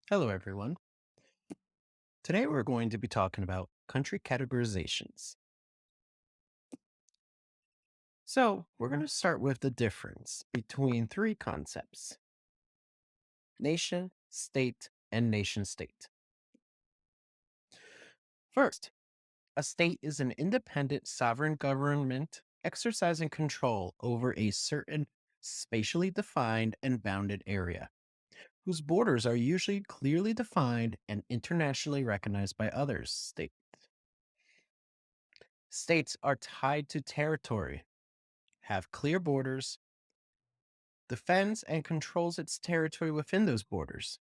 Hello, everyone. Today we're going to be talking about country categorizations. So, we're going to start with the difference between three concepts: nation, state, and nation state. First, a state is an independent sovereign government exercising control over a certain spatially defined and bounded area, whose borders are usually clearly defined and internationally recognized by others. States are tied to territory, have clear borders, defends and controls its territory within those borders,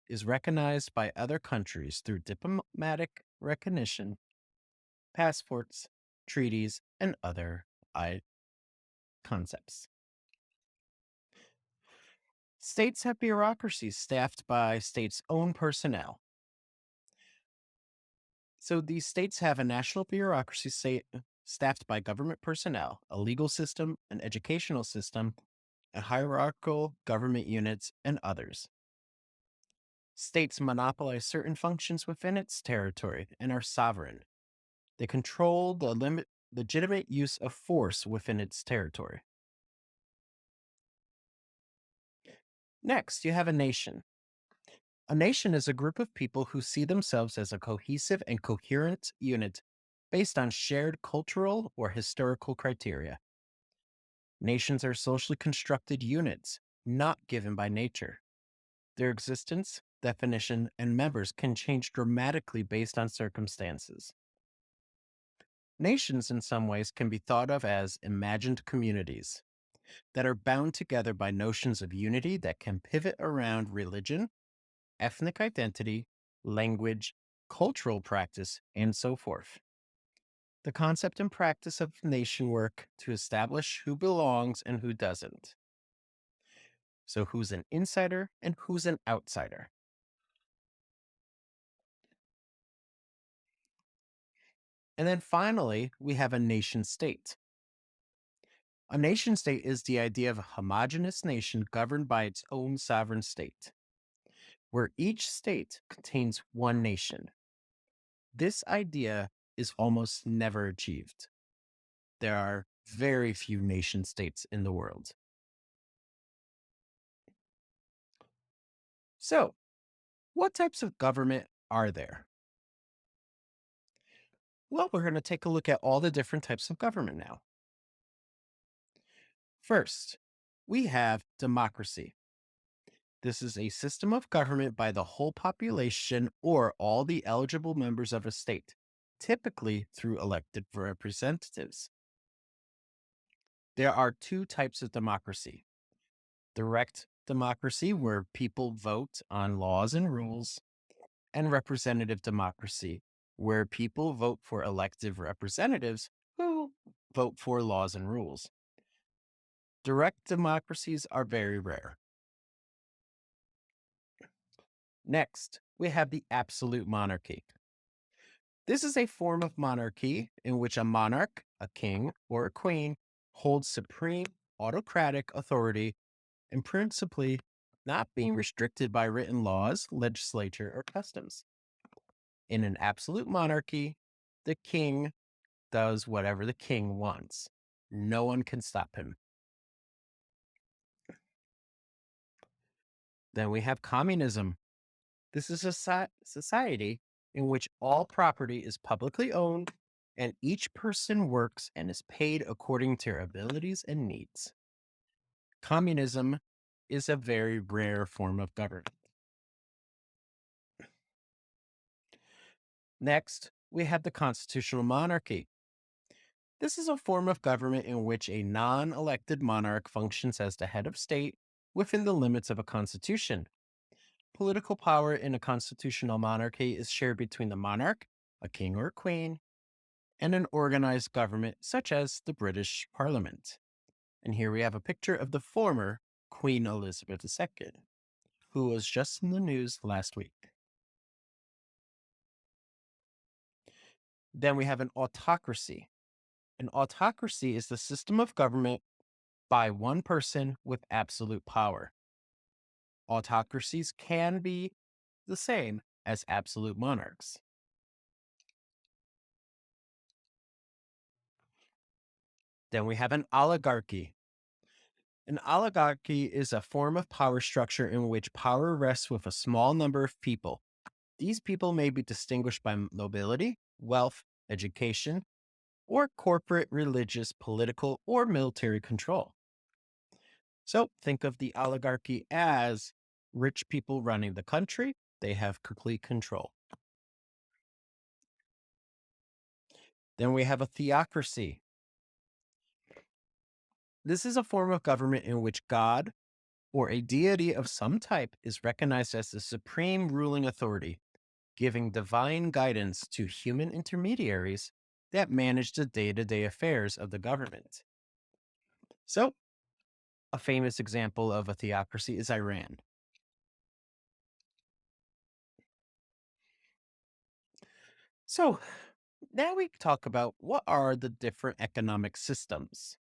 is recognized by other countries through diplomatic recognition, passports, treaties, and other concepts. States have bureaucracies staffed by states' own personnel. So these states have a national bureaucracy staffed by government personnel, a legal system, an educational system, a hierarchical government units, and others. States monopolize certain functions within its territory and are sovereign. They control the legitimate use of force within its territory. Next, you have a nation. A nation is a group of people who see themselves as a cohesive and coherent unit based on shared cultural or historical criteria. Nations are socially constructed units, not given by nature. Their existence, definition, and members can change dramatically based on circumstances. Nations, in some ways, can be thought of as imagined communities that are bound together by notions of unity that can pivot around religion, ethnic identity, language, cultural practice, and so forth. The concept and practice of nation work to establish who belongs and who doesn't. So, who's an insider and who's an outsider. And then finally, we have a nation state. A nation state is the idea of a homogeneous nation governed by its own sovereign state, where each state contains one nation. This idea is almost never achieved. There are very few nation states in the world. So, what types of government are there? Well, we're going to take a look at all the different types of government now. First, we have democracy. This is a system of government by the whole population or all the eligible members of a state, typically through elected representatives. There are two types of democracy: direct democracy, where people vote on laws and rules, and representative democracy, where people vote for elected representatives who vote for laws and rules. Direct democracies are very rare. Next, we have the absolute monarchy. This is a form of monarchy in which a monarch, a king, or a queen holds supreme autocratic authority and principally not being restricted by written laws, legislature, or customs. In an absolute monarchy, the king does whatever the king wants. No one can stop him. Then we have communism. This is a society in which all property is publicly owned and each person works and is paid according to their abilities and needs. Communism is a very rare form of government. Next, we have the constitutional monarchy. This is a form of government in which a non elected monarch functions as the head of state within the limits of a constitution. Political power in a constitutional monarchy is shared between the monarch, a king or a queen, and an organized government such as the British Parliament. And here we have a picture of the former Queen Elizabeth II, who was just in the news last week. Then we have an autocracy. An autocracy is the system of government by one person with absolute power. Autocracies can be the same as absolute monarchs. Then we have an oligarchy. An oligarchy is a form of power structure in which power rests with a small number of people. These people may be distinguished by nobility, wealth, education, or corporate, religious, political, or military control. So think of the oligarchy as rich people running the country. They have complete control. Then we have a theocracy. This is a form of government in which God or a deity of some type is recognized as the supreme ruling authority, giving divine guidance to human intermediaries that manage the day to day affairs of the government. So, a famous example of a theocracy is Iran. So, now we talk about what are the different economic systems.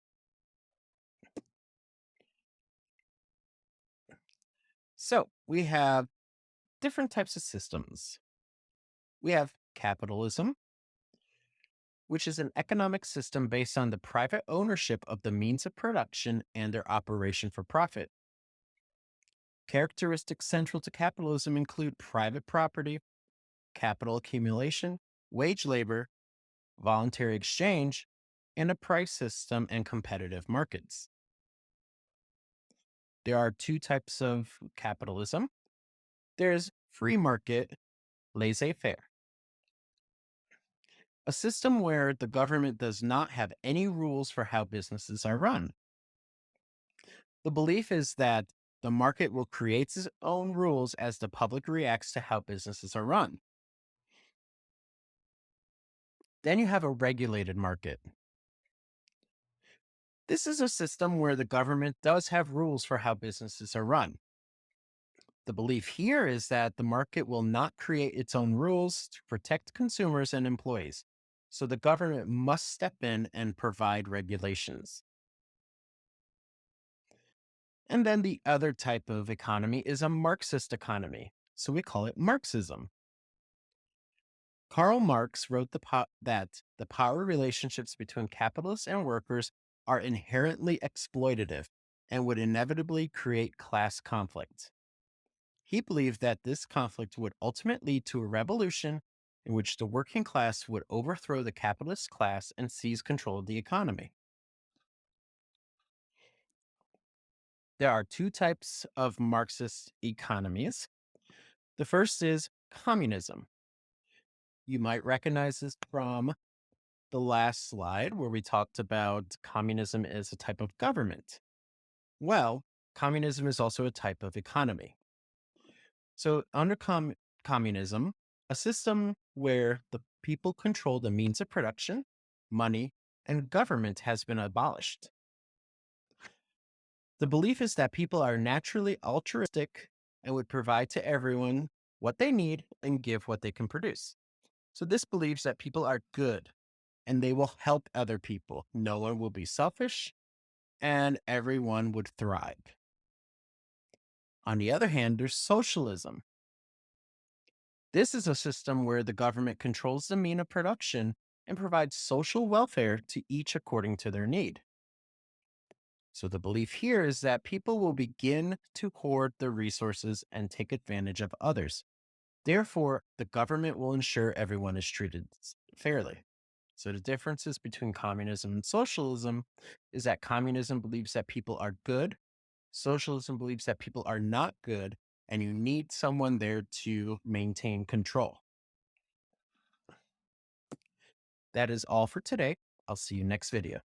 So, we have different types of systems. We have capitalism, which is an economic system based on the private ownership of the means of production and their operation for profit. Characteristics central to capitalism include private property, capital accumulation, wage labor, voluntary exchange, and a price system and competitive markets. There are two types of capitalism. There's free market, laissez faire, a system where the government does not have any rules for how businesses are run. The belief is that the market will create its own rules as the public reacts to how businesses are run. Then you have a regulated market. This is a system where the government does have rules for how businesses are run. The belief here is that the market will not create its own rules to protect consumers and employees. So the government must step in and provide regulations. And then the other type of economy is a Marxist economy. So we call it Marxism. Karl Marx wrote that the power relationships between capitalists and workers are inherently exploitative and would inevitably create class conflict. He believed that this conflict would ultimately lead to a revolution in which the working class would overthrow the capitalist class and seize control of the economy. There are two types of Marxist economies. The first is communism. You might recognize this from the last slide where we talked about communism as a type of government. Well, communism is also a type of economy. So, under communism, a system where the people control the means of production, money, and government has been abolished. The belief is that people are naturally altruistic and would provide to everyone what they need and give what they can produce. So, this believes that people are good and they will help other people. No one will be selfish and everyone would thrive. On the other hand, there's socialism. This is a system where the government controls the mean of production and provides social welfare to each according to their need. So the belief here is that people will begin to hoard the resources and take advantage of others. Therefore, the government will ensure everyone is treated fairly. So the differences between communism and socialism is that communism believes that people are good, socialism believes that people are not good, and you need someone there to maintain control. That is all for today. I'll see you next video.